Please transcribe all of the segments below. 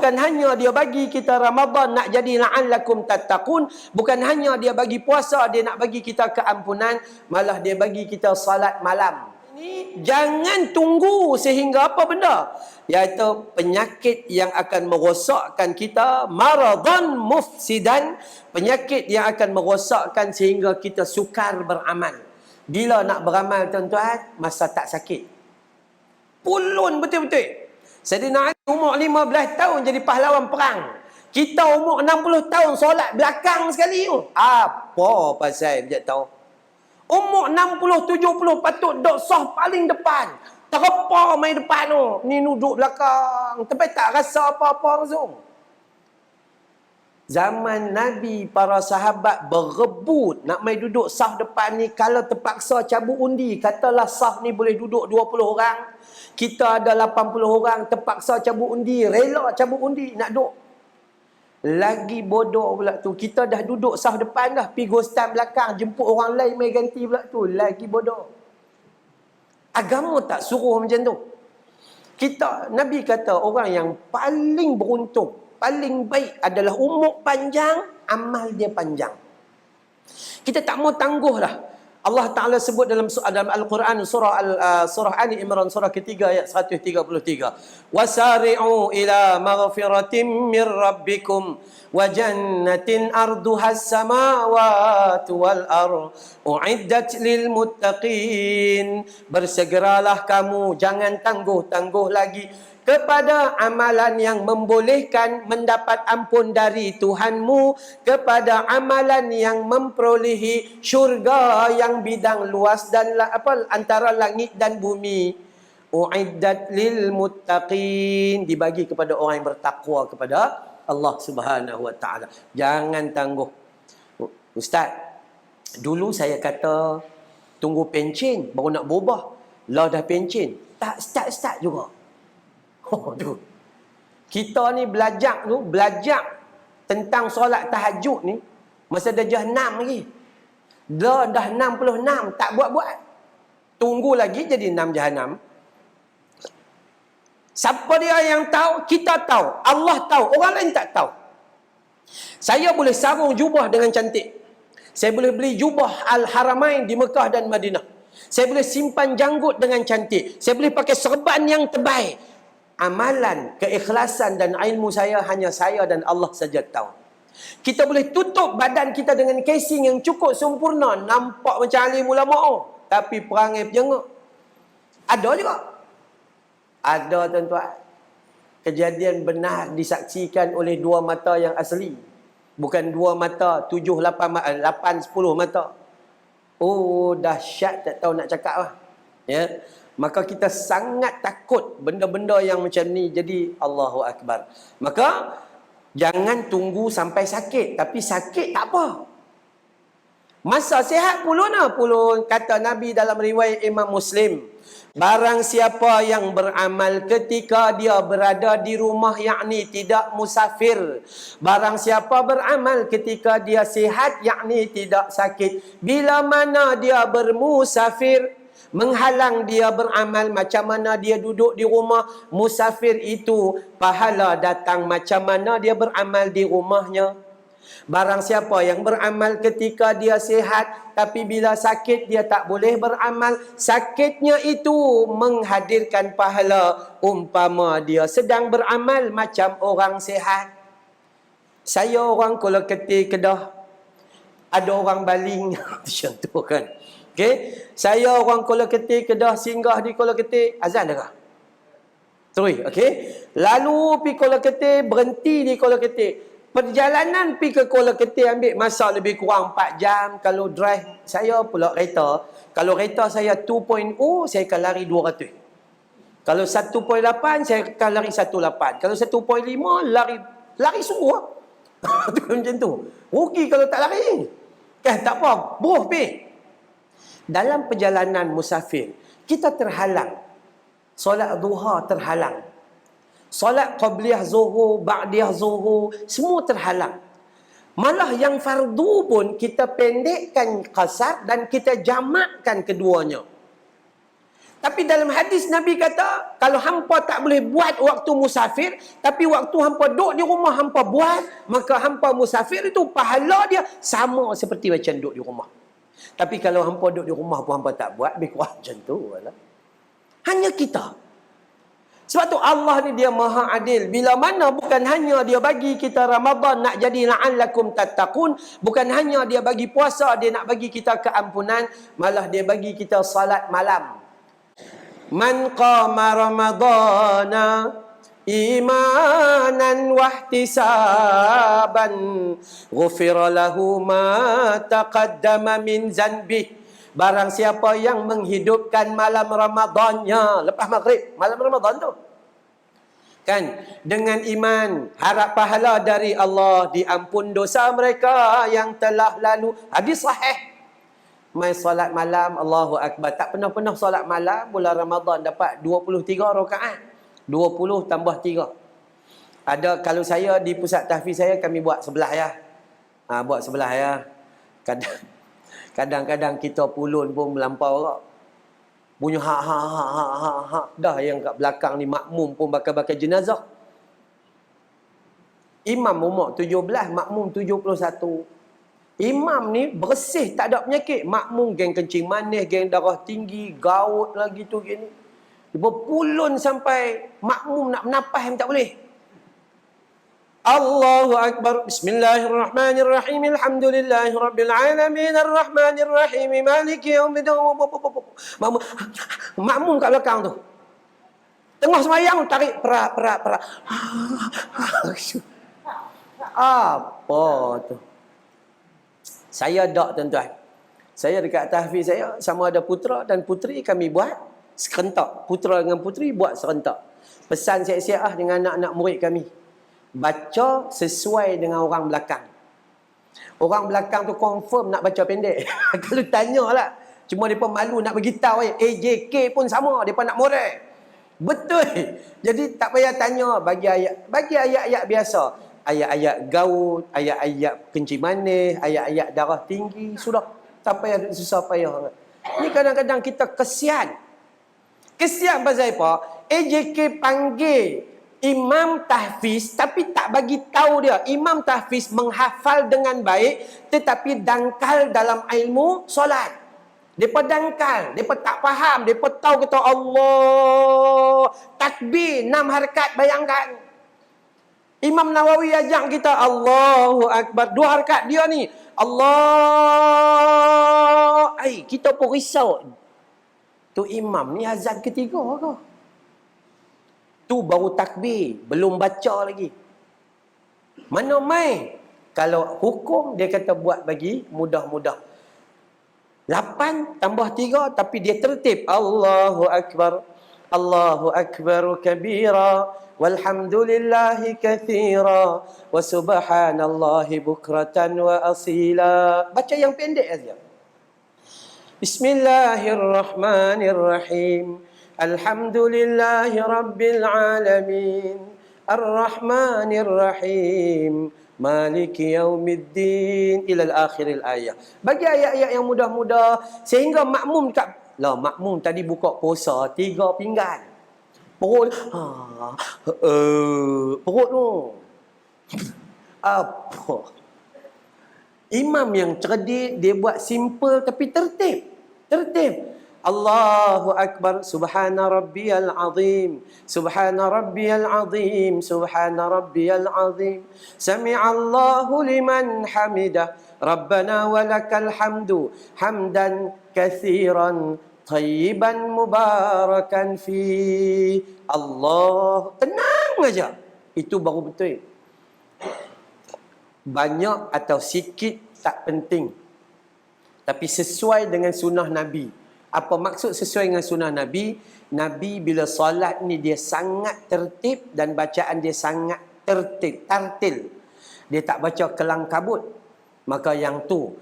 bukan hanya dia bagi kita Ramadan nak jadi la'allakum tattaqun, bukan hanya dia bagi puasa, dia nak bagi kita keampunan, malah dia bagi kita salat malam. Ini jangan tunggu sehingga apa benda? Iaitu penyakit yang akan merosakkan kita, maradan mufsidan, penyakit yang akan merosakkan sehingga kita sukar beramal. Bila nak beramal tuan-tuan, masa tak sakit. Pulun betul-betul. Sayyidina Ali umur 15 tahun jadi pahlawan perang. Kita umur 60 tahun solat belakang sekali tu. Apa pasal dia tahu? Umur 60 70 patut duduk sah paling depan. Terpa main depan tu. Ni duduk belakang. Tapi tak rasa apa-apa langsung. Zaman Nabi, para sahabat berebut nak main duduk sah depan ni. Kalau terpaksa cabut undi, katalah sah ni boleh duduk 20 orang. Kita ada 80 orang, terpaksa cabut undi, rela cabut undi nak duduk. Lagi bodoh pula tu. Kita dah duduk sah depan dah, pergi ghostan belakang, jemput orang lain main ganti pula tu. Lagi bodoh. Agama tak suruh macam tu. Nabi kata orang yang paling beruntung, paling baik adalah umur panjang, amal dia panjang. Kita tak mau tangguh dah. Allah Ta'ala sebut dalam Al-Quran, surah Ali Imran, surah ketiga ayat 133. Wasari'u ila maghfiratin min rabbikum wa jannatin arduhas samawati wal ardh u'iddat lil muttaqin. Bersegeralah kamu, jangan tangguh-tangguh lagi, kepada amalan yang membolehkan mendapat ampun dari Tuhanmu, kepada amalan yang memperolehi syurga yang bidang luas dan antara langit dan bumi. U'iddat lil muttaqin, dibagi kepada orang yang bertakwa kepada Allah Subhanahu wa taala. Jangan tangguh. Ustaz, dulu saya kata tunggu pencen baru nak berubah. Lah dah pencen, tak start juga. Tu. Kita ni belajar tentang solat tahajud ni masa darjah 6 lagi. Dah 66 tak buat-buat. Tunggu lagi jadi 6 jahanam. Siapa dia yang tahu? Kita tahu. Allah tahu. Orang lain tak tahu. Saya boleh sarung jubah dengan cantik. Saya boleh beli jubah Al-Haramain di Mekah dan Madinah. Saya boleh simpan janggut dengan cantik. Saya boleh pakai serban yang terbaik. Amalan, keikhlasan dan ilmu saya hanya saya dan Allah saja tahu. Kita boleh tutup badan kita dengan casing yang cukup sempurna, nampak macam alim ulama, tapi perangai berjenguk. Ada juga. Ada tuan-tuan. Kejadian benar disaksikan oleh dua mata yang asli. Bukan dua mata, 7, 8, 10 mata. Oh, dahsyat, tak tahu nak cakap lah. Ya. Maka kita sangat takut benda-benda yang macam ni. Jadi Allahu Akbar. Maka jangan tunggu sampai sakit. Tapi sakit tak apa. Masa sihat pulun lah. Pulun kata Nabi dalam riwayat Imam Muslim. Barang siapa yang beramal ketika dia berada di rumah, yakni tidak musafir. Barang siapa beramal ketika dia sihat, yakni tidak sakit. Bila mana dia bermusafir, menghalang dia beramal, macam mana dia duduk di rumah. Musafir itu pahala datang macam mana dia beramal di rumahnya. Barang siapa yang beramal ketika dia sihat, tapi bila sakit dia tak boleh beramal, sakitnya itu menghadirkan pahala umpama dia sedang beramal macam orang sihat. Saya orang Kuala Ketir, Kedah. Ada orang baling macam tu kan. Okey, saya orang Kuala Ketir, Kedah, singgah di Kuala Ketir, azan dah. Terus, okey. Lalu pergi Kuala Ketir, berhenti di Kuala Ketir. Perjalanan pergi ke Kuala Ketir ambil masa lebih kurang 4 jam. Kalau drive saya pula kereta, kalau kereta saya 2.0, saya akan lari 200. Kalau 1.8 saya akan lari 1.8. Kalau 1.5 lari sungguh. Macam tu. Rugi kalau tak lari. Tak apa, buruh pergi. Dalam perjalanan musafir, kita terhalang. Solat duha terhalang. Solat qabliyah zuhur, ba'diyah zuhur, semua terhalang. Malah yang fardu pun kita pendekkan qasar dan kita jamakkan keduanya. Tapi dalam hadis Nabi kata, kalau hampa tak boleh buat waktu musafir, tapi waktu hampa duduk di rumah hampa buat, maka hampa musafir itu pahala dia sama seperti macam duduk di rumah. Tapi kalau hampa duduk di rumah pun hampa tak buat, lebih kurang macam tu lah. Hanya kita. Sebab tu Allah ni dia maha adil. Bila mana bukan hanya dia bagi kita Ramadan nak jadi la'allakum tattaqun, bukan hanya dia bagi puasa, dia nak bagi kita keampunan, malah dia bagi kita salat malam. Man qama ramadana imanan wahtisaban ghufira lahu ma taqaddama min zanbih. Barang siapa yang menghidupkan malam Ramadannya lepas maghrib, malam Ramadan tu, kan, dengan iman, harap pahala dari Allah, diampun dosa mereka yang telah lalu. Hadis sahih. Mai solat malam, Allahu Akbar. Tak pernah solat malam bulan Ramadan dapat 23 rakaat. 20 tambah 3. Ada, kalau saya di pusat tahfiz saya, kami buat sebelah ya. Buat sebelah ya. Kadang-kadang kita pulun pun melampau kak. Bunyi ha. Dah yang kat belakang ni makmum pun bakal-bakal jenazah. Imam umur 17, makmum 71. Imam ni bersih, tak ada penyakit. Makmum geng kencing manis, geng darah tinggi, gaut lagi tu gini. Dia berpulun sampai makmum nak menapas yang tak boleh. Allahu Akbar. Bismillahirrahmanirrahim. Alhamdulillahirabbil alamin arrahmanirrahim maliki yaumiddin. Makmum kat belakang tu. Tengah sembahyang tarik perak. Apa tu? Saya dak tuan-tuan. Saya dekat tahfiz saya sama ada putera dan puteri, kami buat serentak. Putera dengan puteri buat serentak. Pesan siap-siap dengan anak-anak murid kami. Baca sesuai dengan orang belakang. Orang belakang tu confirm nak baca pendek. Kalau tanyalah. Cuma mereka malu nak beritahu. AJK pun sama. Mereka nak moral. Betul. Jadi tak payah tanya. Bagi ayat-ayat biasa. Ayat-ayat gaut, ayat-ayat kencing manis, ayat-ayat darah tinggi. Sudah. Tak payah susah payah. Ni kadang-kadang kita kesian. Kesian pasal apa? AJK panggil imam tahfiz tapi tak bagi tahu dia. Imam tahfiz menghafal dengan baik tetapi dangkal dalam ilmu solat. Depa dangkal, depa tak faham, depa tahu kata Allah takbir 6 harakat, bayangkan. Imam Nawawi ajak kita Allahu Akbar 2 harakat dia ni. Allah. Kita pun risau. Tu imam ni azan ketiga ke? Tu baru takbir, belum baca lagi. Mana mai? Kalau hukum dia kata buat bagi mudah-mudah. 8 tambah 3 tapi dia tertib. Allahu Akbar. Allahu Akbar kabira. Walhamdulillahi kathira. Wa subhanallahi bukratan wa asila. Baca yang pendek saja. Bismillahirrahmanirrahim. Alhamdulillahi rabbil alamin. Ar-Rahmanir-Rahim. Maliki yaumiddin. Ilal akhiril ayat. Bagi ayat-ayat yang mudah-mudah. Sehingga makmum kat... Lah, makmum tadi buka puasa 3 pinggan. Perut. Perut tu. Apa? Imam yang cerdik, dia buat simple tapi tertib. Tertib. Allahu Akbar. Subhana rabbiyal azim. Subhana rabbiyal azim. Subhana rabbiyal azim. Sami'allahu liman hamidah. Rabbana walakal hamdu. Hamdan kathiran. Tayyiban mubarakan fi. Allah. Tenang aja. Itu baru betul. Banyak atau sikit tak penting. Tapi sesuai dengan sunnah Nabi. Apa maksud sesuai dengan sunnah Nabi? Nabi bila solat ni dia sangat tertib dan bacaan dia sangat tertib, tartil. Dia tak baca kelang kabut. Maka yang tu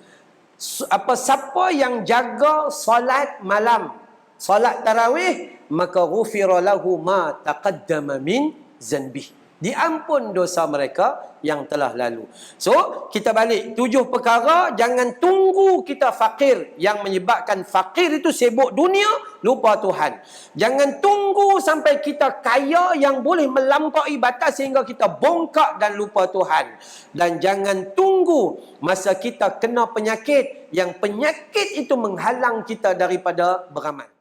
siapa yang jaga solat malam, solat tarawih, maka ghufira lahu ma taqaddama min zanbih. diampun dosa mereka yang telah lalu. So, kita balik 7 perkara. Jangan tunggu kita fakir. Yang menyebabkan fakir itu sibuk dunia, lupa Tuhan. Jangan tunggu sampai kita kaya yang boleh melampaui batas sehingga kita bongkak dan lupa Tuhan. Dan jangan tunggu masa kita kena penyakit, yang penyakit itu menghalang kita daripada beramal.